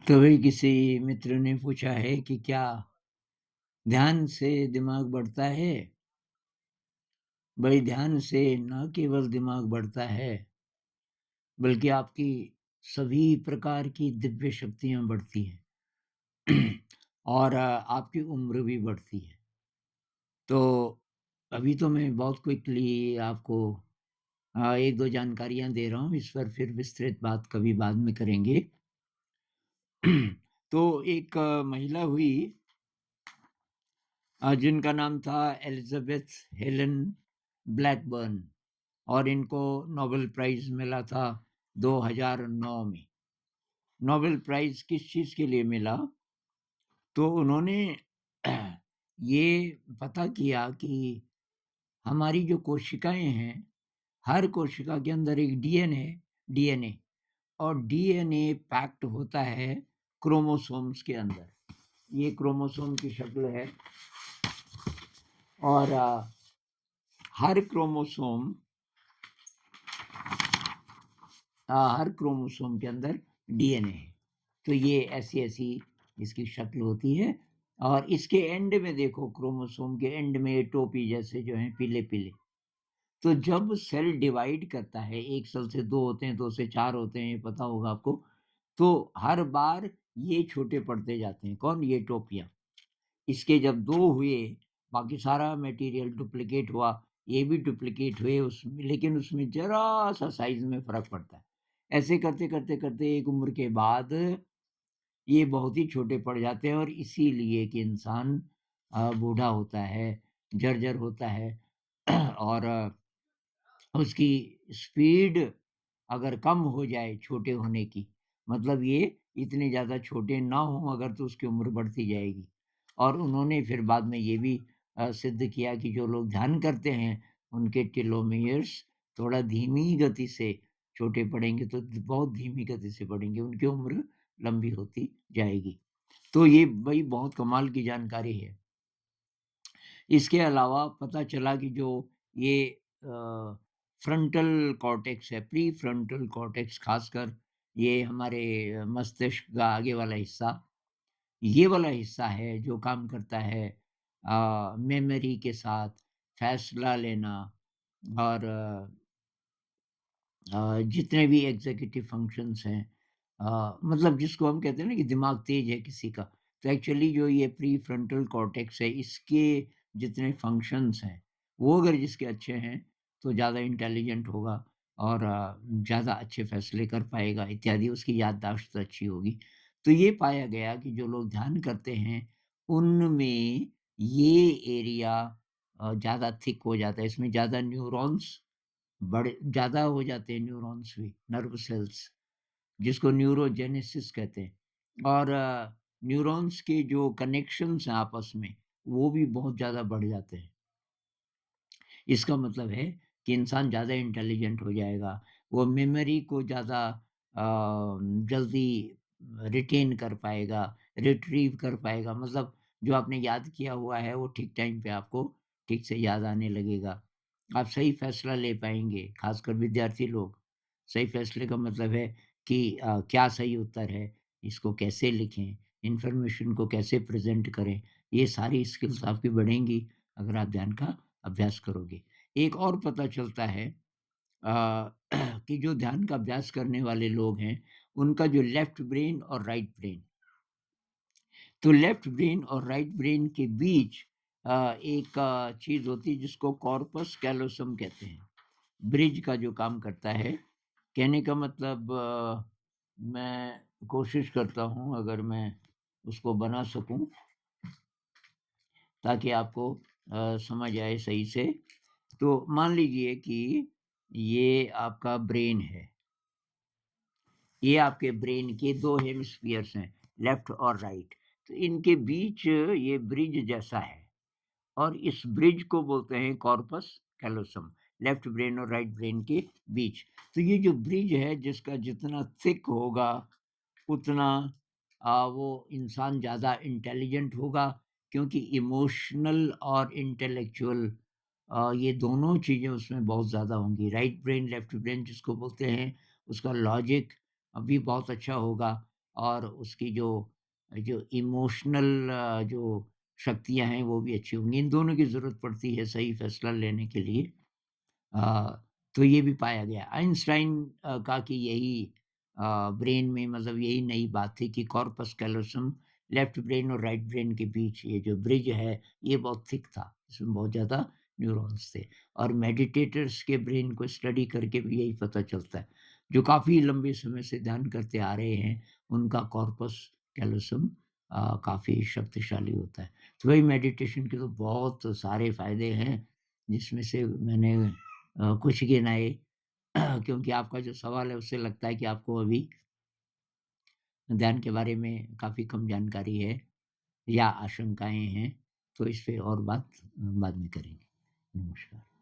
कभी किसी मित्र ने पूछा है कि क्या ध्यान से दिमाग बढ़ता है? भाई ध्यान से न केवल दिमाग बढ़ता है, बल्कि आपकी सभी प्रकार की दिव्य शक्तियाँ बढ़ती हैं और आपकी उम्र भी बढ़ती है। तो अभी तो मैं बहुत क्विकली आपको 1-2 जानकारियाँ दे रहा हूँ, इस पर फिर विस्तृत बात कभी बाद में करेंगे। तो एक महिला हुई जिनका नाम था एलिज़ाबेथ हेलेन ब्लैकबर्न और इनको नोबेल प्राइज़ मिला था 2009 में। नोबेल प्राइज़ किस चीज़ के लिए मिला? तो उन्होंने ये पता किया कि हमारी जो कोशिकाएँ हैं, हर कोशिका के अंदर एक डीएनए और डीएनए पैक्ड होता है क्रोमोसोम्स के अंदर। ये क्रोमोसोम की शक्ल है और हर क्रोमोसोम हर क्रोमोसोम के अंदर डीएनए है। तो ये ऐसी-ऐसी इसकी शक्ल होती है और इसके एंड में देखो क्रोमोसोम के एंड में ये टोपी जैसे जो हैं पीले-पीले। तो जब सेल डिवाइड करता है, 1 सेल से 2 होते हैं, 2 से 4 होते हैं, ये पता होगा आपको। तो हर बार ये छोटे पड़ते जाते हैं। कौन? ये टोपियाँ। इसके जब 2 हुए, बाकी सारा मटेरियल डुप्लिकेट हुआ, ये भी डुप्लिकेट हुए उसमें लेकिन उसमें ज़रा-सा साइज़ में फ़र्क पड़ता है। ऐसे करते एक उम्र के बाद ये बहुत ही छोटे पड़ जाते हैं और इसीलिए कि इंसान बूढ़ा होता है, जर्जर होता है और उसकी स्पीड अगर कम हो जाए छोटे होने की, मतलब ये इतने ज़्यादा छोटे ना हों अगर तो उसकी उम्र बढ़ती जाएगी। और उन्होंने फिर बाद में ये भी सिद्ध किया कि जो लोग ध्यान करते हैं, उनके टेलोमेयर्स थोड़ा धीमी गति से छोटे पड़ेंगे तो बहुत धीमी गति से बढ़ेंगे, उनकी उम्र लंबी होती जाएगी। तो ये भई बहुत कमाल की जानकारी है। इसके अलावा पता चला कि जो ये फ्रंटल कॉर्टेक्स है, प्रीफ्रंटल कॉर्टेक्स खासकर ये हमारे मस्तिष्क का आगे वाला हिस्सा, ये वाला हिस्सा है जो काम करता है मेमोरी के साथ, फैसला लेना और जितने भी एग्ज़ीक्यूटिव फ़ंक्शंस हैं मतलब जिसको हम कहते हैं ना कि दिमाग तेज है किसी का, तो एक्चुअली जो ये प्रीफ्रंटल कॉर्टेक्स है, इसके जितने फ़ंक्शंस हैं, वो अगर जिसके अच्छे हैं, तो ज़्यादा इंटेलिजेंट होगा और ज़्यादा अच्छे फ़ैसले कर पाएगा इत्यादि, उसकी याददाश्त अच्छी होगी। तो ये पाया गया कि जो लोग ध्यान करते हैं, उनमें ये एरिया ज़्यादा थिक हो जाता है, इसमें ज़्यादा न्यूरॉन्स बड़े ज़्यादा हो जाते हैं न्यूरॉन्स भी, नर्व सेल्स, जिसको न्यूरोजेनेसिस कहते हैं और न्यूरॉन्स के जो कनेक्शंस हैं आपस में, वो भी बहुत ज़्यादा बढ़ जाते हैं। इसका मतलब है कि इंसान ज़्यादा इंटेलिजेंट हो जाएगा, वो मेमोरी को ज़्यादा जल्दी रिटेन कर पाएगा, रिट्रीव कर पाएगा, मतलब जो आपने याद किया हुआ है, वो ठीक टाइम पे आपको ठीक से याद आने लगेगा। आप सही फैसला ले पाएँगे, खासकर विद्यार्थी लोग। सही फैसले का मतलब है कि क्या सही उत्तर है, इसको कैसे लिखें, इन्फॉर्मेशन को कैसे प्रेज़ेंट करें, ये सारी स्किल्स आपकी बढ़ेंगी अगर आप ध्यान का अभ्यास करोगे। एक और पता चलता है कि जो ध्यान का अभ्यास करने वाले लोग हैं, उनका जो लेफ्ट ब्रेन और राइट ब्रेन, तो लेफ्ट ब्रेन और राइट ब्रेन के बीच एक चीज़ होती है जिसको कॉर्पस कैलोसम कहते हैं। ब्रिज का जो काम करता है, कहने का मतलब मैं कोशिश करता हूँ अगर मैं उसको बना सकूँ, ताकि आपको समझ आए सही से। तो मान लीजिए कि ये आपका ब्रेन है। ये आपके ब्रेन के 2 हेमिस्फीयर्स हैं, लेफ्ट और राइट। तो इनके बीच ये ब्रिज जैसा है और इस ब्रिज को बोलते हैं कॉर्पस कैलोसम, लेफ्ट ब्रेन और राइट ब्रेन के बीच। तो ये जो ब्रिज है जिसका जितना थिक होगा उतना वो इंसान ज़्यादा इंटेलिजेंट होगा, क्योंकि इमोशनल और इंटेलेक्चुअल ये दोनों चीज़ें उसमें बहुत ज़्यादा होंगी। राइट ब्रेन, लेफ्ट ब्रेन जिसको बोलते हैं, उसका लॉजिक भी बहुत अच्छा होगा। और उसकी जो जो इमोशनल जो शक्तियाँ हैं वो भी अच्छी होंगी। इन दोनों की ज़रूरत पड़ती है सही फैसला लेने के लिए। अ, तो ये भी पाया गया। आइंस्टाइन का कि यही ब्रेन में मतलब यही नई बात थी कि कॉर्पस कैलोसम लेफ्ट ब्रेन और राइट ब्रेन के बीच ये जो ब्रिज है, ये बहुत थिक था। इसमें बहुत ज़्यादा न्यूरॉन्स थे और मेडिटेटर्स के ब्रेन को स्टडी करके भी यही पता चलता है। जो काफ़ी लंबे समय से ध्यान करते आ रहे हैं, उनका कॉर्पस कैलोसम काफ़ी शक्तिशाली होता है। तो वही मेडिटेशन के तो बहुत सारे फ़ायदे हैं, जिसमें से मैंने कुछ गिनाए क्योंकि आपका जो सवाल है उससे लगता है कि आपको अभी ध्यान के बारे में काफ़ी कम जानकारी है या आशंकाएँ हैं, तो इस पे और बात बाद में करेंगे। नमस्कार।